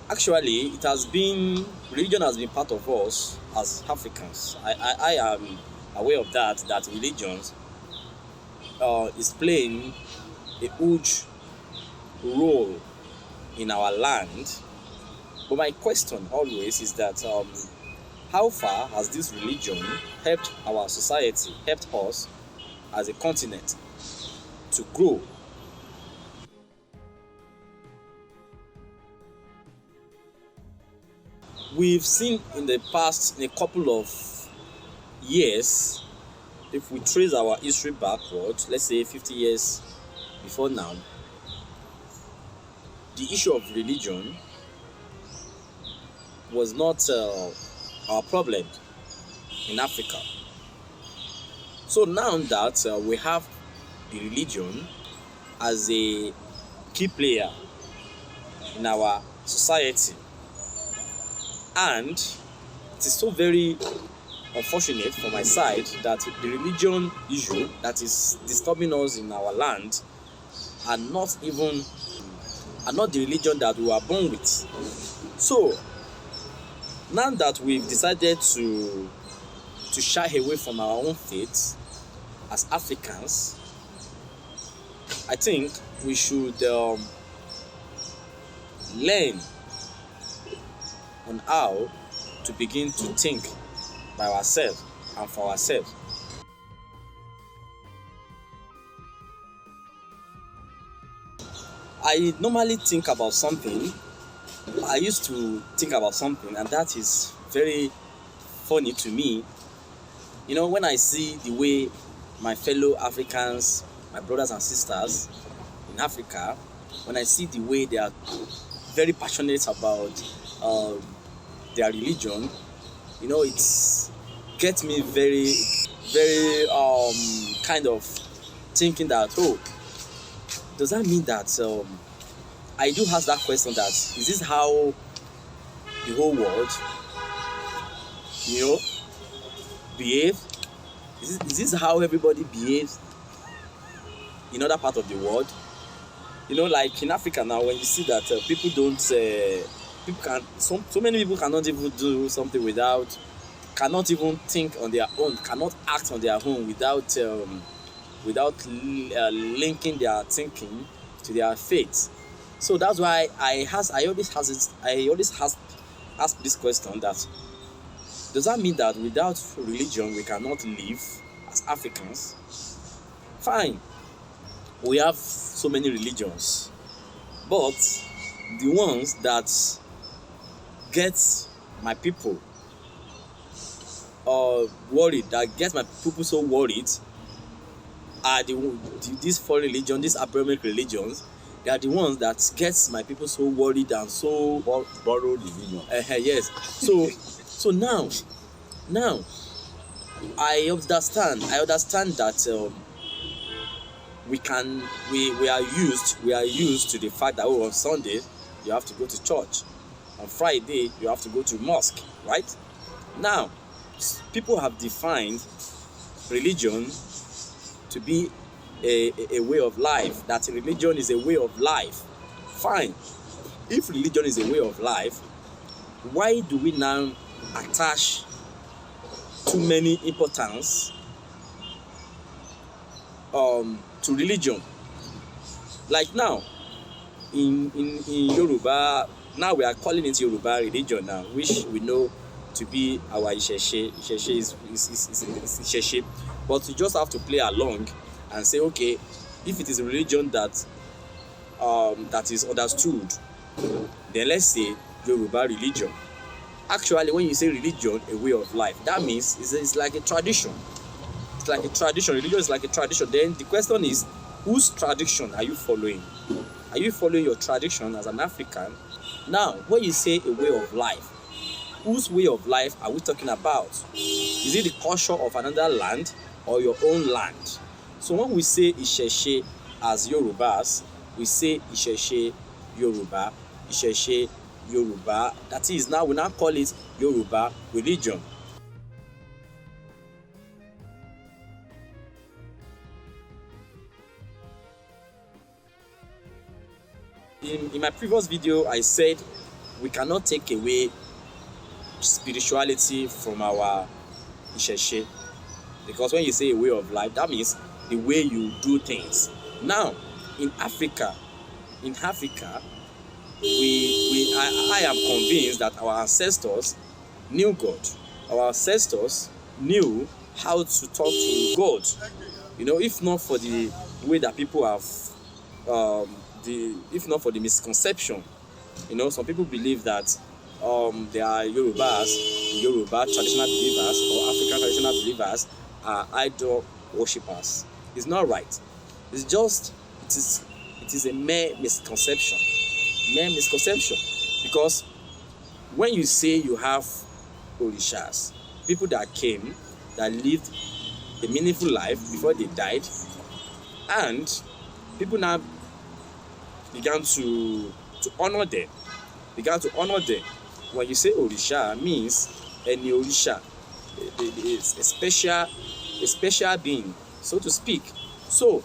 Actually, religion has been part of us as Africans. I am aware of that religions is playing a huge role in our land. But my question always is that how far has this religion helped our society, helped us as a continent to grow? We've seen in the past, in a couple of years, if we trace our history backward, let's say 50 years before now, the issue of religion was not our problem in Africa. So now that we have the religion as a key player in our society, and it is so very unfortunate for my side that the religion issue that is disturbing us in our land are not the religion that we were born with. So now that we've decided to shy away from our own faith as Africans, I think we should learn on how to begin to think by ourselves and for ourselves. I normally think about something. I used to think about something, and that is very funny to me. You know, when I see the way my fellow Africans, my brothers and sisters in Africa, when I see the way they are very passionate about their religion, you know, it gets me very, very kind of thinking that, oh, does that mean that I do ask that question, that is this how the whole world, you know, behave? Is this how everybody behaves in other part of the world? You know, like in Africa now, when you see that people don't, so many people cannot even do something cannot even think on their own, cannot act on their own without linking their thinking to their faith. So that's why I always ask this question, that does that mean that without religion we cannot live as Africans? Fine, we have so many religions, but the ones that get my people worried, that get my people so worried, are these four religions, these Abrahamic religions. They are the ones that gets my people so worried and so borrowed religion. Yes. So now I understand that we are used to the fact that on Sunday you have to go to church, on Friday you have to go to mosque, right? Now people have defined religion to be a way of life, that religion is a way of life. Fine, if religion is a way of life, why do we now attach too many importance to religion? Like now in Yoruba, now we are calling it Yoruba religion now, which we know to be our Isese. Isese is Isese, but you just have to play along and say, okay, if it is a religion that is understood, then let's say Yoruba religion. Actually, when you say religion, a way of life, that means it's like a tradition. It's like a tradition. Religion is like a tradition. Then the question is, whose tradition are you following? Are you following your tradition as an African? Now, when you say a way of life, whose way of life are we talking about? Is it the culture of another land or your own land? So when we say Isese as Yorubas, we say Isese Yoruba, Isese Yoruba. That is, now we now call it Yoruba religion. In my previous video, I said we cannot take away spirituality from our Isese, because when you say a way of life, that means the way you do things. Now, in Africa, I am convinced that our ancestors knew God. Our ancestors knew how to talk to God. If not for the way that people have, if not for the misconception, some people believe that they are Yoruba traditional believers or African traditional believers are idol worshippers. It's not right. It is a mere misconception. Because when you say you have Orishas, people that came, that lived a meaningful life before they died, and people now began to honor them. When you say Orisha, means any Orisha, a special being, so to speak. So,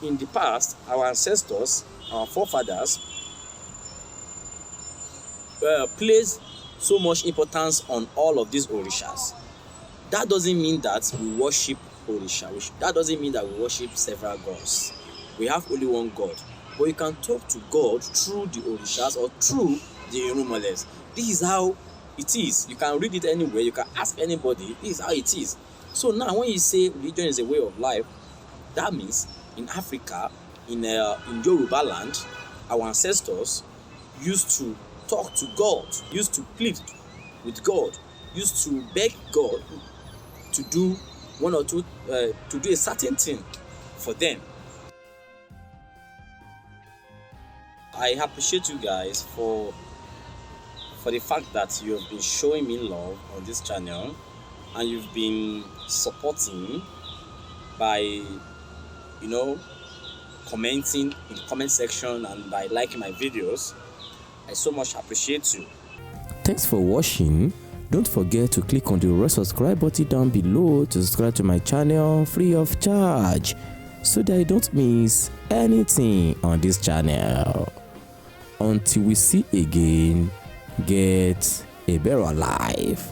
in the past, our ancestors, our forefathers, placed so much importance on all of these Orishas. That doesn't mean that we worship Orisha. That doesn't mean that we worship several gods. We have only one God. But you can talk to God through the Orishas or through the Irumoles. This is how it is. You can read it anywhere. You can ask anybody. This is how it is. So now when you say religion is a way of life, that means in Africa, in Yoruba land, our ancestors used to talk to God, used to plead with God, used to beg God to do one or two, to do a certain thing for them. I appreciate you guys for the fact that you have been showing me love on this channel, and you've been supporting by commenting in the comment section and by liking my videos. I so much appreciate you. Thanks for watching. Don't forget to click on the red subscribe button down below to subscribe to my channel free of charge, so that you don't miss anything on this channel. Until we see again, get a better life.